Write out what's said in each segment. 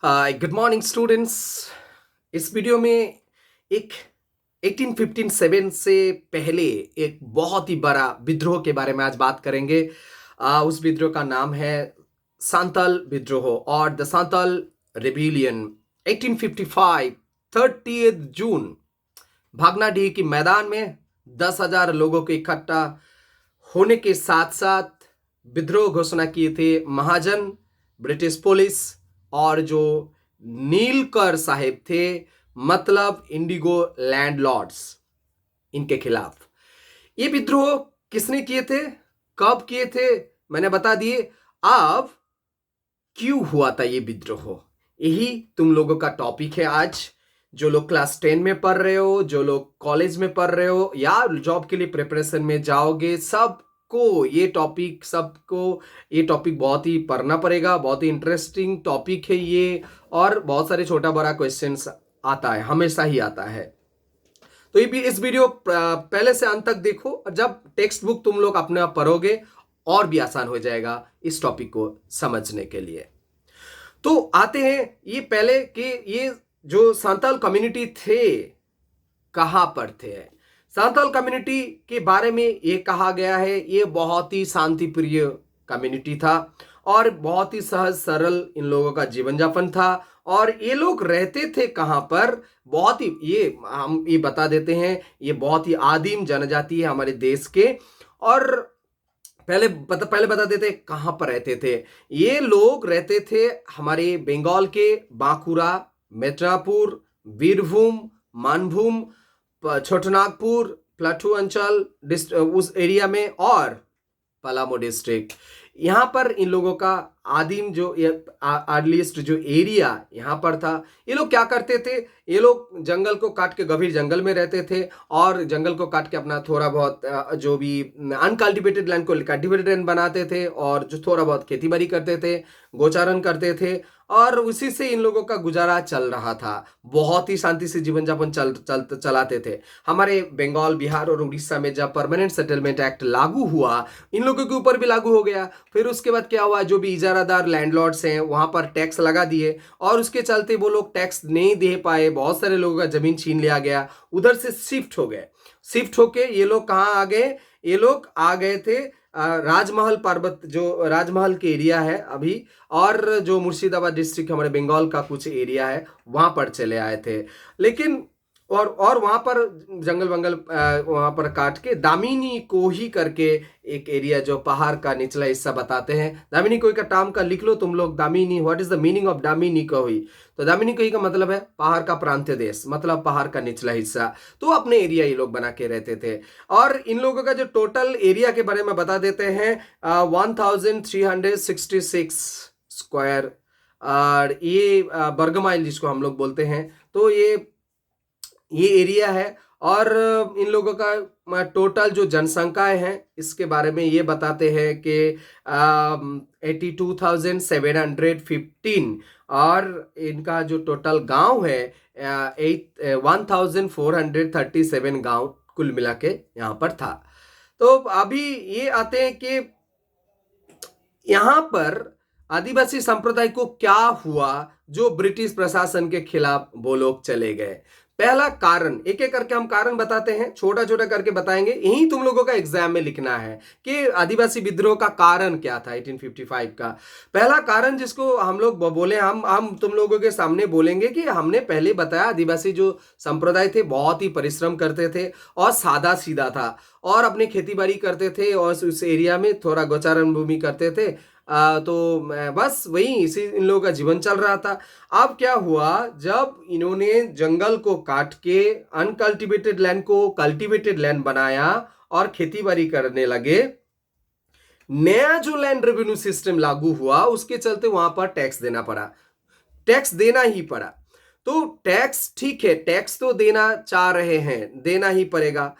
Hi good morning students. इस video में एक 1857 से पहले एक बहुत ही बड़ा विद्रोह के बारे में आज बात करेंगे। उस विद्रोह का नाम है सांताल विद्रोह और द सांताल रेबिलियन 1855 30 जून। भागनाडीह की मैदान में 10,000 लोगों के इकट्ठा होने के साथ साथ विद्रोह घोषणा किए थे महाजन, ब्रिटिश पुलिस और जो नीलकर साहेब थे, मतलब इंडिगो लैंडलॉर्ड्स, इनके खिलाफ। ये विद्रोह किसने किए थे, कब किए थे, मैंने बता दिए। अब क्यों हुआ था ये विद्रोह, यही तुम लोगों का टॉपिक है आज। जो लोग क्लास 10 में पढ़ रहे हो, जो लोग कॉलेज में पढ़ रहे हो या जॉब के लिए प्रिपरेशन में जाओगे, सबको ये टॉपिक बहुत ही पढ़ना पड़ेगा। बहुत ही इंटरेस्टिंग टॉपिक है ये, और बहुत सारे छोटा बड़ा क्वेश्चंस आता है, हमेशा ही आता है। तो ये भी इस वीडियो पहले से अंत तक देखो, और जब टेक्स्ट बुक तुम लोग अपने आप पढ़ोगे और भी आसान हो जाएगा इस टॉपिक को समझने के लिए। तो आते हैं ये पहले कि ये जो सांताल कम्युनिटी थे कहां पर थे। सांताल कम्युनिटी के बारे में ये कहा गया है, ये बहुत ही शांति प्रिय कम्युनिटी था और बहुत ही सहज सरल इन लोगों का जीवन यापन था। और ये लोग रहते थे कहां पर, बहुत ही हम ये बता देते हैं, ये बहुत ही आदिम जनजाति है हमारे देश के। और पहले बता देते कहां पर रहते थे। ये लोग रहते थे हमारे बंगाल के बांकुड़ा, मिदनापुर, बीरभूम, मानभूम, छोटनागपुर, प्लाटू अंचल उस एरिया में, और पलामू डिस्ट्रिक्ट। यहाँ पर इन लोगों का आदिम जो अर्लीस्ट जो एरिया यहाँ पर था। ये लोग क्या करते थे, ये लोग जंगल को काट के, गंभीर जंगल में रहते थे और जंगल को काट के अपना थोड़ा बहुत जो भी अनकल्टिवेटेड लैंड को कल्टिवेटेड लैंड बनाते थे, और जो थोड़ा बहुत खेती बाड़ी करते थे, गोचारण करते थे, और उसी से इन लोगों का गुजारा चल रहा था। बहुत ही शांति से जीवन यापन चलाते थे। हमारे बंगाल, बिहार और उड़ीसा में जब परमानेंट सेटलमेंट एक्ट लागू हुआ, इन लोगों के ऊपर भी लागू हो गया। फिर उसके बाद क्या हुआ, जो भी इजारादार लैंडलॉर्ड्स हैं वहां पर टैक्स लगा दिए, और उसके चलते वो लोग टैक्स नहीं दे पाए, बहुत सारे लोगों का जमीन छीन लिया गया, उधर से शिफ्ट हो गए। शिफ्ट होके ये लोग कहाँ आ गए, ये लोग आ गए थे राजमहल पर्वत, जो राजमहल के एरिया है अभी, और जो मुर्शिदाबाद डिस्ट्रिक्ट हमारे बंगाल का कुछ एरिया है, वहां पर चले आए थे। लेकिन और वहां पर जंगल वंगल वहां पर काट के दामिनी कोही करके एक एरिया, जो पहाड़ का निचला हिस्सा बताते हैं। दामिनी कोही का टर्म का लिख लो तुम लोग, Damini, what is the meaning of Damini कोही। तो दामिनी कोही का मतलब है पहाड़ का प्रांतीय देश, मतलब पहाड़ का निचला हिस्सा। तो अपने एरिया ये लोग बना के रहते थे। और इन लोगों का जो टोटल एरिया के बारे में बता देते हैं, 1366 स्क्वायर, और ये वर्ग माइल जिसको हम लोग बोलते हैं। तो ये एरिया है। और इन लोगों का टोटल जो जनसंख्याएं हैं इसके बारे में ये बताते हैं कि 82,715, और इनका जो टोटल गांव है 1,437 गांव कुल मिला के यहाँ पर था। तो अभी ये आते हैं कि यहाँ पर आदिवासी संप्रदाय को क्या हुआ जो ब्रिटिश प्रशासन के खिलाफ वो लोग चले गए। पहला कारण, एक एक करके हम कारण बताते हैं, छोटा छोटा करके बताएंगे, यही तुम लोगों का एग्जाम में लिखना है कि आदिवासी विद्रोह का कारण क्या था 1855 का। पहला कारण जिसको हम लोग बोले, हम तुम लोगों के सामने बोलेंगे कि हमने पहले बताया आदिवासी जो संप्रदाय थे बहुत ही परिश्रम करते थे और सादा सीधा था, और अपने खेती बाड़ी करते थे, और उस एरिया में थोड़ा गोचारण भूमि करते थे। तो बस वही इसी इन लोगों का जीवन चल रहा था। अब क्या हुआ, जब इन्होंने जंगल को काट के अनकल्टिवेटेड लैंड को कल्टिवेटेड लैंड बनाया और खेती बाड़ी करने लगे, नया जो लैंड रेवेन्यू सिस्टम लागू हुआ उसके चलते वहां पर टैक्स देना पड़ा, टैक्स देना ही पड़ा। तो टैक्स ठीक है, टैक्स तो देना चाह रहे हैं, देना ही पड़ेगा।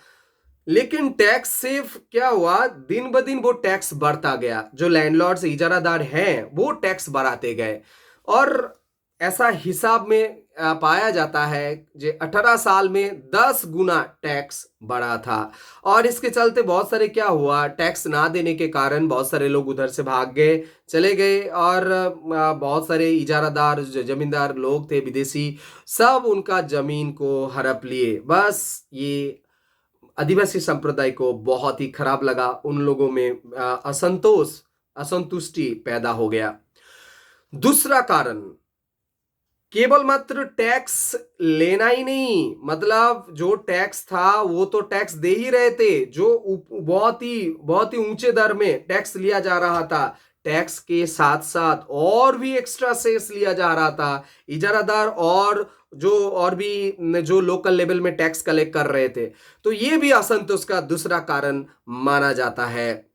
लेकिन टैक्स सिर्फ क्या हुआ, दिन ब दिन वो टैक्स बढ़ता गया। जो लैंडलॉर्ड्स, इजारादार हैं, वो टैक्स बढ़ाते गए। और ऐसा हिसाब में पाया जाता है जो 18 साल में 10 गुना टैक्स बढ़ा था। और इसके चलते बहुत सारे क्या हुआ, टैक्स ना देने के कारण बहुत सारे लोग उधर से भाग गए, चले गए, और बहुत सारे इजारादार जमींदार लोग थे विदेशी, सब उनका जमीन को हड़प लिए। बस ये आदिवासी संप्रदाय को बहुत ही खराब लगा, उन लोगों में असंतुष्टि पैदा हो गया। दूसरा कारण, केवल मात्र टैक्स लेना ही नहीं, मतलब जो टैक्स था वो तो टैक्स दे ही रहे थे, जो बहुत ही ऊंचे दर में टैक्स लिया जा रहा था, टैक्स के साथ साथ और भी एक्स्ट्रा सेस लिया जा रहा था इजारादार और भी जो लोकल लेवल में टैक्स कलेक्ट कर रहे थे। तो ये भी असंतोष का दूसरा कारण माना जाता है।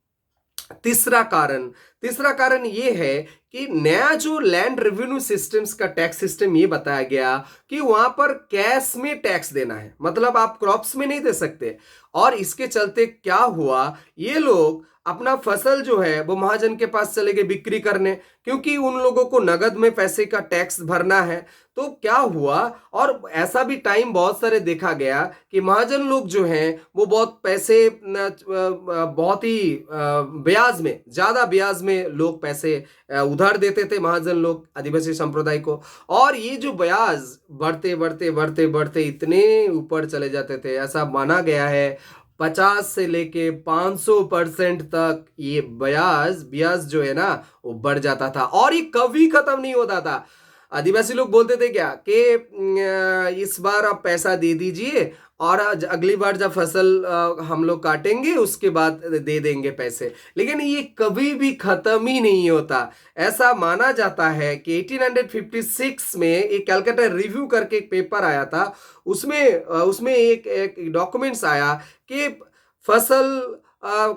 तीसरा कारण ये है कि नया जो लैंड रेवेन्यू सिस्टम्स का टैक्स सिस्टम ये बताया गया कि वहां पर कैश में टैक्स देना है, मतलब आप क्रॉप्स में नहीं दे सकते। और इसके चलते क्या हुआ, ये लोग अपना फसल जो है वो महाजन के पास चले गए बिक्री करने, क्योंकि उन लोगों को नगद में पैसे का टैक्स भरना है। तो क्या हुआ, और ऐसा भी टाइम बहुत सारे देखा गया कि महाजन लोग जो हैं वो बहुत पैसे बहुत ही ब्याज में, ज्यादा ब्याज में लोग पैसे उधार देते थे महाजन लोग आदिवासी संप्रदाय को। और ये जो ब्याज बढ़ते बढ़ते बढ़ते बढ़ते इतने ऊपर चले जाते थे, ऐसा माना गया है 50 से लेके 500% तक ये ब्याज जो है ना वो बढ़ जाता था, और ये कभी खत्म नहीं होता था। आदिवासी लोग बोलते थे क्या कि इस बार आप पैसा दे दीजिए, और अगली बार जब फसल हम लोग काटेंगे उसके बाद दे देंगे पैसे, लेकिन ये कभी भी खत्म ही नहीं होता। ऐसा माना जाता है कि 1856 में एक कैलकाटा रिव्यू करके एक पेपर आया था, उसमें एक डॉक्यूमेंट्स आया कि फसल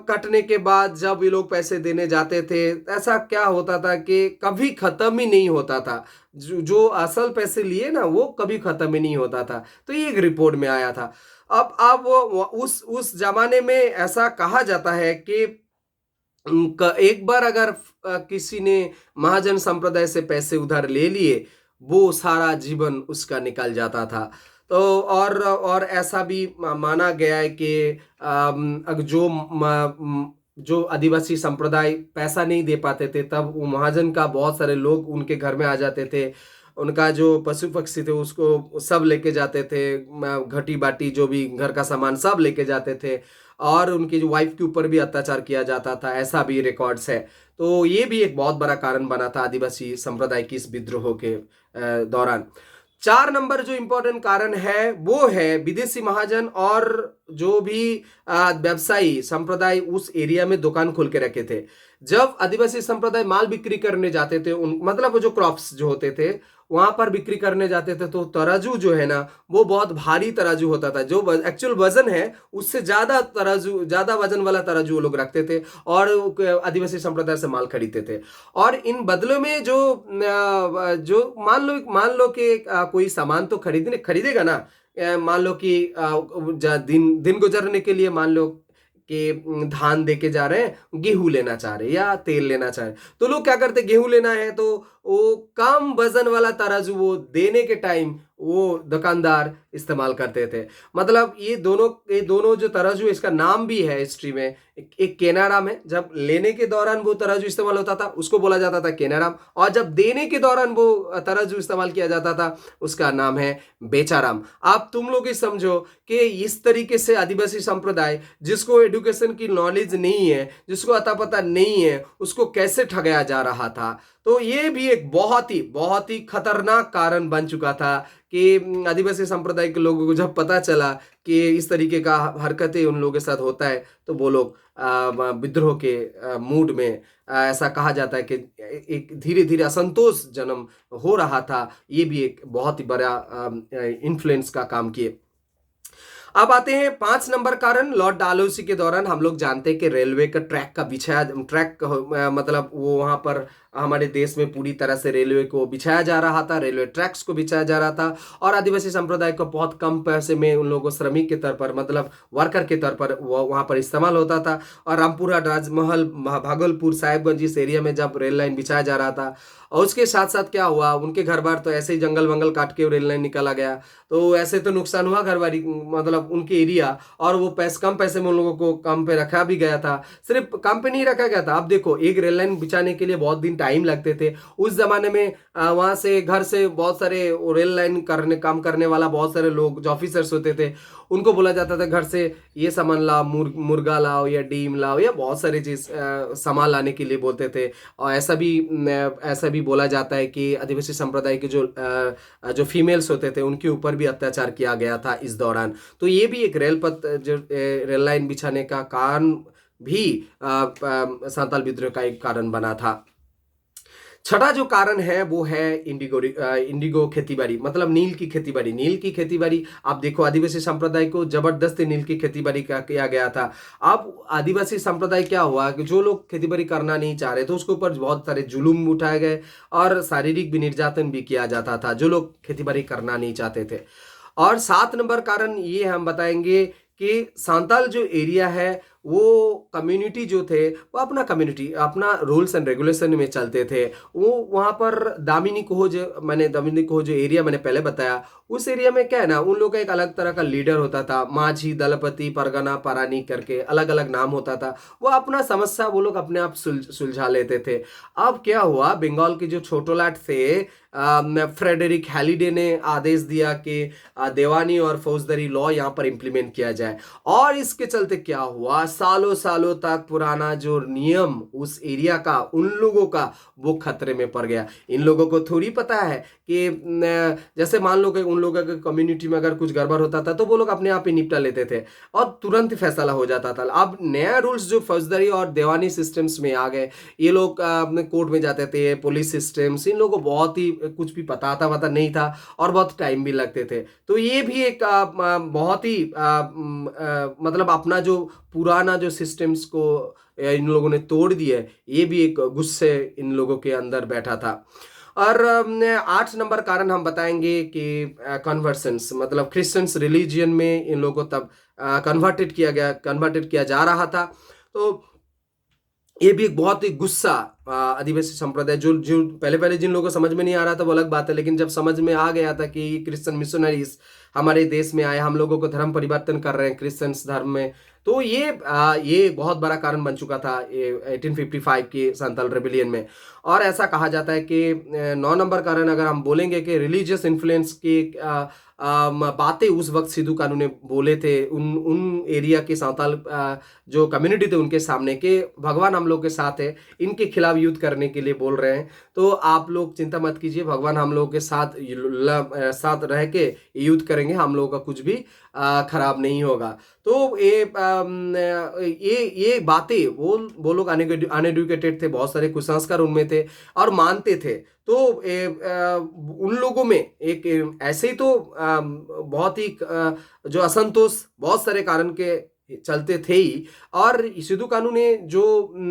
कटने के बाद जब ये लोग पैसे देने जाते थे, ऐसा क्या होता था कि कभी खत्म ही नहीं होता था, जो असल पैसे लिए ना वो कभी खत्म ही नहीं होता था। तो ये एक रिपोर्ट में आया था। अब वो उस जमाने में ऐसा कहा जाता है कि एक बार अगर किसी ने महाजन संप्रदाय से पैसे उधार ले लिए, वो सारा जीवन उसका निकल जाता था। तो और ऐसा भी माना गया है कि अगर जो आदिवासी संप्रदाय पैसा नहीं दे पाते थे, तब वो महाजन का बहुत सारे लोग उनके घर में आ जाते थे, उनका जो पशु पक्षी थे उसको सब लेके जाते थे, घटी बाटी जो भी घर का सामान सब लेके जाते थे, और उनकी जो वाइफ के ऊपर भी अत्याचार किया जाता था, ऐसा भी रिकॉर्ड्स है। तो ये भी एक बहुत बड़ा कारण बना था आदिवासी संप्रदाय की इस विद्रोह के दौरान। 4 नंबर जो इंपॉर्टेंट कारण है वो है विदेशी महाजन और जो भी व्यवसायी संप्रदाय उस एरिया में दुकान खोल के रखे थे। जब आदिवासी संप्रदाय माल बिक्री करने जाते थे, मतलब वो जो क्रॉप्स जो होते थे वहां पर बिक्री करने जाते थे, तो तराजू जो है ना वो बहुत भारी तराजू होता था, जो एक्चुअल वजन है उससे ज्यादा वजन वाला तराजू वो लोग रखते थे, और आदिवासी संप्रदाय से माल खरीदते थे। और इन बदलों में जो मान लो कि कोई सामान तो खरीदेगा ना, मान लो कि दिन गुजरने के लिए मान लो कि धान दे के जा रहे हैं, गेहूं लेना चाह रहे या तेल लेना चाह रहे, तो लोग क्या करते, गेहूं लेना है तो वो कम वजन वाला तराजू वो देने के टाइम वो दुकानदार इस्तेमाल करते थे। मतलब ये दोनों जो तराजू, इसका नाम भी है हिस्ट्री में, एक केनाराम है। जब लेने के दौरान वो तराजू इस्तेमाल होता था उसको बोला जाता था केनाराम, और जब देने के दौरान वो तराजू इस्तेमाल किया जाता था उसका नाम है बेचाराम। आप तुम लोग ही समझो कि इस तरीके से आदिवासी संप्रदाय, जिसको एजुकेशन की नॉलेज नहीं है, जिसको अता पता नहीं है, उसको कैसे ठगाया जा रहा था। तो ये भी एक बहुत ही खतरनाक कारण बन चुका था कि आदिवासी संप्रदाय के लोगों को जब पता चला कि इस तरीके का हरकतें उन लोगों के साथ होता है, तो वो लोग विद्रोह के मूड में, ऐसा कहा जाता है कि एक धीरे धीरे असंतोष जन्म हो रहा था। ये भी एक बहुत ही बड़ा इन्फ्लुएंस का काम किए। अब आते हैं 5 नंबर कारण। लॉर्ड डालहौसी के दौरान हम लोग जानते हैं कि रेलवे का ट्रैक मतलब वो वहां पर हमारे देश में पूरी तरह से रेलवे को बिछाया जा रहा था, रेलवे ट्रैक्स को बिछाया जा रहा था, और आदिवासी संप्रदाय को बहुत कम पैसे में उन लोगों को श्रमिक के तौर पर, मतलब वर्कर के तौर पर वहाँ पर इस्तेमाल होता था। और रामपुरा, राजमहल, भागलपुर, साहिबगंज इस एरिया में जब रेल लाइन बिछाया जा रहा था, और उसके साथ साथ क्या हुआ, उनके घर बार तो ऐसे ही जंगल वंगल काट के रेल लाइन निकाला गया, तो ऐसे तो नुकसान हुआ घर बारी, मतलब उनके एरिया, और वो कम पैसे में उन लोगों को काम पे रखा भी गया था। सिर्फ काम पे नहीं रखा गया था, अब देखो एक रेल लाइन बिछाने के लिए बहुत दिन टाइम लगते थे उस जमाने में। वहां से घर से बहुत सारे रेल लाइन काम करने वाला बहुत सारे लोग जो ऑफिसर्स होते थे, उनको बोला जाता था घर से ये सामान लाओ, मुर्गा लाओ या डीम लाओ या बहुत सारी चीज सामान लाने के लिए बोलते थे। और ऐसा भी बोला जाता है कि आदिवासी संप्रदाय के जो फीमेल्स होते थे उनके ऊपर भी अत्याचार किया गया था इस दौरान। तो ये भी एक रेल लाइन बिछाने का कारण भी संताल विद्रोह का एक कारण बना था। छठा जो कारण है वो है इंडिगो खेतीबाड़ी, मतलब नील की खेतीबाड़ी। नील की खेतीबाड़ी, आप देखो आदिवासी संप्रदाय को जबरदस्ती नील की खेतीबाड़ी किया गया था। अब आदिवासी संप्रदाय क्या हुआ कि जो लोग खेतीबाड़ी करना नहीं चाह रहे थे उसके ऊपर बहुत सारे जुलूम उठाए गए और शारीरिक भी निर्यातन भी किया जाता था जो लोग खेतीबाड़ी करना नहीं चाहते थे। और 7 नंबर कारण ये हम बताएंगे कि सांताल जो एरिया है वो कम्युनिटी जो थे वो अपना रूल्स एंड रेगुलेशन में चलते थे। वो वहाँ पर दामिनी कोहो जो एरिया मैंने पहले बताया, उस एरिया में क्या है ना, उन लोगों का एक अलग तरह का लीडर होता था, माझी, दलपति, परगना, परानी करके अलग अलग नाम होता था। वो अपना समस्या वो लोग अपने आप सुलझा लेते थे। अब क्या हुआ, बंगाल के जो छोटोलाट थे, फ्रेडरिक हैलिडे ने आदेश दिया कि देवानी और फौजदारी लॉ यहाँ पर इंप्लीमेंट किया जाए। और इसके चलते क्या हुआ, सालों सालों तक पुराना जो नियम उस एरिया का, उन लोगों का, वो खतरे में पड़ गया। इन लोगों को थोड़ी पता है कि जैसे मान लो कि उन लोगों के कम्युनिटी में अगर कुछ गड़बड़ होता था तो वो लोग अपने आप ही निपटा लेते थे और तुरंत फैसला हो जाता था। अब नया रूल्स जो फौजदारी और देवानी सिस्टम्स में आ गए, ये लोग अपने कोर्ट में जाते थे, पुलिस सिस्टम्स, इन लोगों को बहुत ही कुछ भी पता नहीं था और बहुत टाइम भी लगते थे। तो ये भी एक बहुत ही मतलब अपना जो पुराना जो सिस्टम्स को इन लोगों ने तोड़ दिया, ये भी एक गुस्से इन लोगों के अंदर बैठा था। और 8 नंबर कारण हम बताएंगे कि कन्वर्सेंस, मतलब क्रिश्चियंस रिलीजियन में इन लोगों को तब कन्वर्टेड किया जा रहा था। तो ये भी एक बहुत ही गुस्सा आदिवासी संप्रदाय, जो जो पहले जिन लोगों को समझ में नहीं आ रहा था वो अलग बात है, लेकिन जब समझ में आ गया था कि क्रिश्चियन मिशनरीज हमारे देश में आए, हम लोगों को धर्म परिवर्तन कर रहे हैं क्रिश्चियंस धर्म में, तो ये बहुत बड़ा कारण बन चुका था ये 1855 की संथाल रेबिलियन में। और ऐसा कहा जाता है कि 9 नंबर कारण अगर हम बोलेंगे कि रिलीजियस इन्फ्लुएंस की बातें उस वक्त सिद्धू कानू ने बोले थे उन एरिया के सांताल जो कम्युनिटी थे उनके सामने, कि भगवान हम लोग के साथ है, इनके खिलाफ युद्ध करने के लिए बोल रहे हैं, तो आप लोग चिंता मत कीजिए, भगवान हम लोगों के साथ रह के युद्ध करेंगे, हम लोगों का कुछ भी खराब नहीं होगा। तो ये बातें वो लोग अनएडुकेटेड थे, बहुत सारे कुसंस्कार उनमें थे और मानते थे। तो उन लोगों में एक ऐसे ही तो बहुत ही जो असंतोष बहुत सारे कारण के चलते थे ही। और सिद्धू कानू ने जो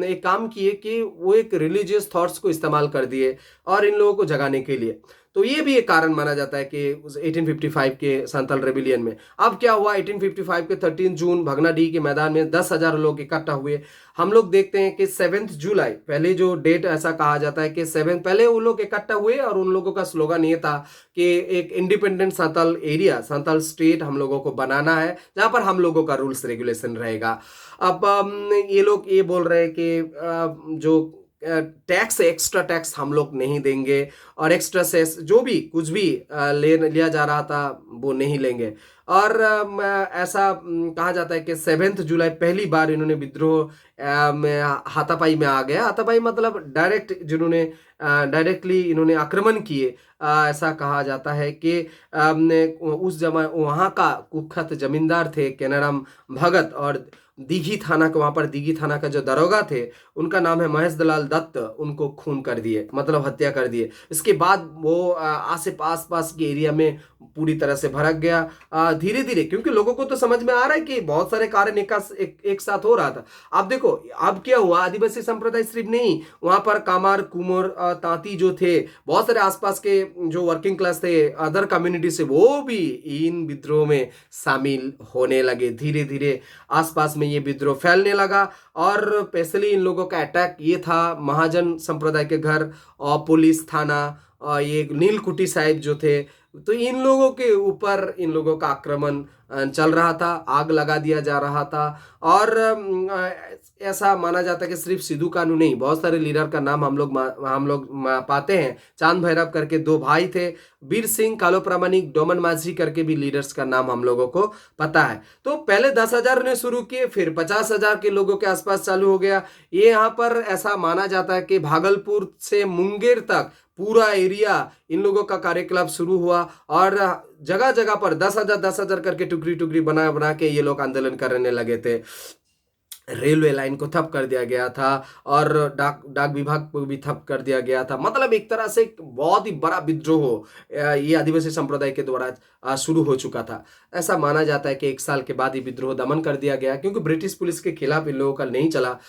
एक काम किए कि वो एक रिलीजियस थॉट्स को इस्तेमाल कर दिए और इन लोगों को जगाने के लिए। तो ये भी एक कारण माना जाता है कि उस 1855 के संथाल रेबिलियन में। अब क्या हुआ, 1855 के 13 जून भगनाडीह के मैदान में 10,000 लोग इकट्ठा हुए। हम लोग देखते हैं कि 7 जुलाई, पहले जो डेट ऐसा कहा जाता है कि 7 पहले वो लोग इकट्ठा हुए और उन लोगों का स्लोगन ये था कि एक independent Santhal area, Santhal state हम लोगों को बनाना है जहां पर हम लोगों का रूल्स रेगुलेशन रहेगा। अब ये लोग ये बोल रहे हैं कि जो टैक्स, एक्स्ट्रा टैक्स हम लोग नहीं देंगे और एक्स्ट्रा सेस जो भी कुछ भी लिया जा रहा था वो नहीं लेंगे। और ऐसा कहा जाता है कि 7 जुलाई पहली बार इन्होंने विद्रोह में हाथापाई में आ गया। हाथापाई मतलब डायरेक्टली इन्होंने आक्रमण किए। ऐसा कहा जाता है कि उस वहाँ का कुख्यात जमींदार थे केनाराम भगत, और दीघी थाना का, वहाँ पर दीघी थाना का जो दरोगा थे, उनका नाम है महेश दलाल दत्त, उनको खून कर दिए, मतलब हत्या कर दिए। इसके बाद वो आस पास के एरिया में पूरी तरह से भड़क गया। धीरे धीरे, क्योंकि लोगों को तो समझ में आ रहा है कि बहुत सारे कारण एक साथ हो रहा था। अब देखो अब क्या हुआ, आदिवासी संप्रदाय सिर्फ नहीं, वहां पर कामार, कुमोर, तांती जो थे, बहुत सारे आसपास के जो वर्किंग क्लास थे, अदर कम्युनिटी से, वो भी इन विद्रोह में शामिल होने लगे। धीरे धीरे आसपास में ये विद्रोह फैलने लगा। और स्पेशली इन लोगों का अटैक ये था महाजन संप्रदाय के घर और पुलिस थाना, और ये नीलकुटी साहिब जो थे, तो इन लोगों के ऊपर इन लोगों का आक्रमण चल रहा था, आग लगा दिया जा रहा था। और ऐसा माना जाता है कि सिर्फ सिद्धू कानू नहीं, बहुत सारे लीडर का नाम हम लोग पाते हैं। चांद भैरव करके दो भाई थे, वीर सिंह, कालो प्रामाणिक, डोमन माझी करके भी लीडर्स का नाम हम लोगों को पता है। तो पहले 10,000 ने शुरू किए, फिर 50,000 के लोगों के आसपास चालू हो गया। ये यहाँ पर ऐसा माना जाता है कि भागलपुर से मुंगेर तक पूरा एरिया इन लोगों का कार्यकलाप शुरू हुआ, और जगह जगह पर 10,000 करके टुकड़ी टुकड़ी बना बना के ये लोग आंदोलन करने लगे थे। रेलवे लाइन को ठप कर दिया गया था, और डाक विभाग को भी ठप कर दिया गया था। मतलब एक तरह से एक बहुत ही बड़ा विद्रोह ये आदिवासी संप्रदाय के द्वारा शुरू हो चुका था। ऐसा माना जाता है कि 1 साल के बाद ये विद्रोह दमन कर दिया गया, क्योंकि ब्रिटिश पुलिस के खिलाफ इन लोगों का नहीं चला।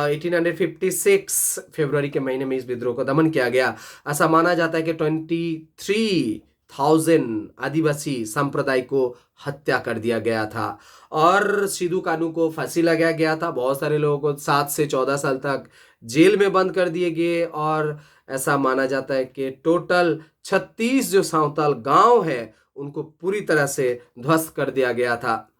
1856 फरवरी के महीने में इस विद्रोह को दमन किया गया। ऐसा माना जाता है कि 23,000 आदिवासी संप्रदाय को हत्या कर दिया गया था, और सिद्धू कानू को फांसी लगाया गया था। बहुत सारे लोगों को 7 से 14 साल तक जेल में बंद कर दिए गए, और ऐसा माना जाता है कि टोटल 36 जो सांवताल गांव है उनको पूरी तरह से ध्वस्त कर दिया गया था।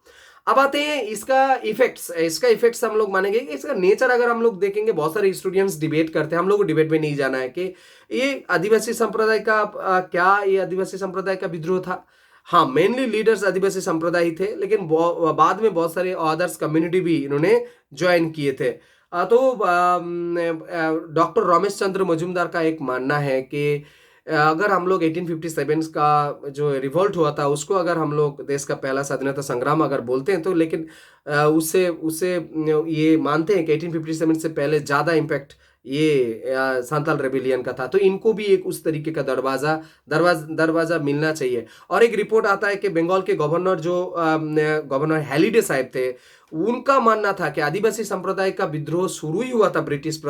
अब आते हैं इसका इफेक्ट्स हम लोग मानेंगे कि इसका नेचर अगर हम लोग देखेंगे, बहुत सारे स्टूडेंट्स डिबेट करते हैं, हम लोग को डिबेट में नहीं जाना है कि ये आदिवासी संप्रदाय का क्या ये आदिवासी संप्रदाय का विद्रोह था। हाँ, मेनली लीडर्स आदिवासी संप्रदाय ही थे, लेकिन बाद में बहुत सारे अदर्स कम्युनिटी भी इन्होंने ज्वाइन किए थे। तो डॉक्टर रमेश चंद्र मजूमदार का एक मानना है कि अगर हम लोग 1857 का जो रिवोल्ट हुआ था उसको अगर हम लोग देश का पहला स्वाधीनता संग्राम अगर बोलते हैं, तो लेकिन उससे ये मानते हैं कि 1857 से पहले ज़्यादा इम्पैक्ट ये सांताल रेबिलियन का था। तो इनको भी एक उस तरीके का दरवाजा मिलना चाहिए। और एक रिपोर्ट आता है कि बंगाल के गवर्नर जो गवर्नर हैलिडे साहब थे, उनका मानना था कि आदिवासी संप्रदाय का विद्रोह शुरू ही हुआ था ब्रिटिश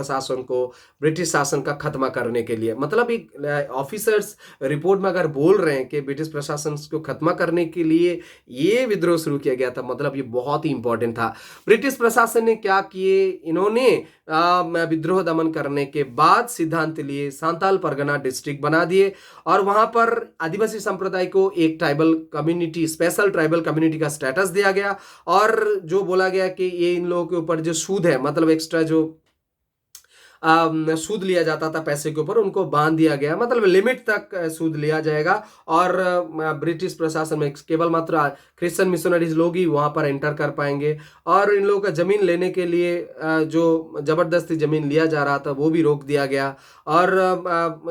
शासन का खत्म करने के लिए। मतलब एक ऑफिसर्स रिपोर्ट में अगर बोल रहे हैं कि ब्रिटिश प्रशासन को खत्म करने के लिए ये विद्रोह शुरू किया गया था, मतलब ये बहुत ही इंपॉर्टेंट था। ब्रिटिश प्रशासन ने क्या किए, इन्होंने विद्रोह दमन करने के बाद सिद्धांत लिए, सांताल परगना डिस्ट्रिक्ट बना दिए, और वहां पर आदिवासी संप्रदाय को एक tribal community, special tribal community का स्टेटस दिया गया। और जो बोला गया कि ये इन लोगों के ऊपर जो सूद है, मतलब एक्स्ट्रा जो सूद लिया जाता था पैसे के ऊपर, उनको बांध दिया गया, मतलब लिमिट तक सूद लिया जाएगा। और ब्रिटिश प्रशासन में केवल मात्र क्रिश्चियन मिशनरीज लोग ही वहां पर एंटर कर पाएंगे। और इन लोगों का जमीन लेने के लिए जो जबरदस्ती जमीन लिया जा रहा था वो भी रोक दिया गया। और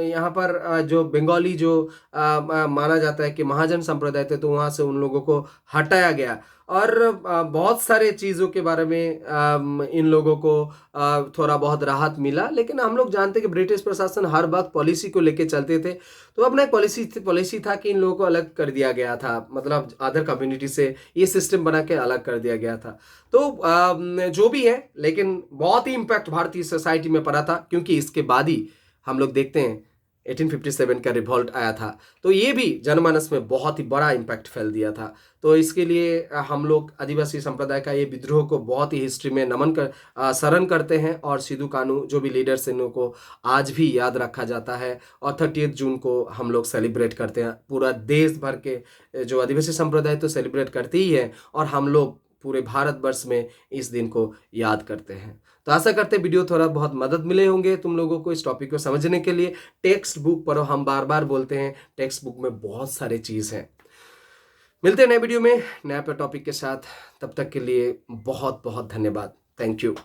यहाँ पर जो बंगाली जो माना जाता है कि महाजन संप्रदाय थे, तो वहां से उन लोगों को हटाया गया। और बहुत सारे चीज़ों के बारे में इन लोगों को थोड़ा बहुत राहत मिला। लेकिन हम लोग जानते हैं कि ब्रिटिश प्रशासन हर वक्त पॉलिसी को लेके चलते थे, तो अपना एक पॉलिसी था कि इन लोगों को अलग कर दिया गया था, मतलब अदर कम्युनिटी से ये सिस्टम बना के अलग कर दिया गया था। तो जो भी है, लेकिन बहुत ही इम्पैक्ट भारतीय सोसाइटी में पड़ा था, क्योंकि इसके बाद ही हम लोग देखते हैं 1857 का रिवॉल्ट आया था, तो ये भी जनमानस में बहुत ही बड़ा इम्पैक्ट फैल दिया था। तो इसके लिए हम लोग आदिवासी संप्रदाय का ये विद्रोह को बहुत ही हिस्ट्री में स्मरण करते हैं। और सिद्धू कानू जो भी लीडर्स हैं, इनको आज भी याद रखा जाता है। और 30 जून को हम लोग सेलिब्रेट करते हैं। पूरा देश भर के जो आदिवासी संप्रदाय तो सेलिब्रेट करते ही है, और हम लोग पूरे भारतवर्ष में इस दिन को याद करते हैं। तो आशा करते हैं वीडियो थोड़ा बहुत मदद मिले होंगे तुम लोगों को इस टॉपिक को समझने के लिए। टेक्स्ट बुक पढ़ो, हम बार बार बोलते हैं, टेक्स्ट बुक में बहुत सारे चीज़ हैं। मिलते हैं नए वीडियो में नया टॉपिक के साथ, तब तक के लिए बहुत बहुत धन्यवाद। Thank you.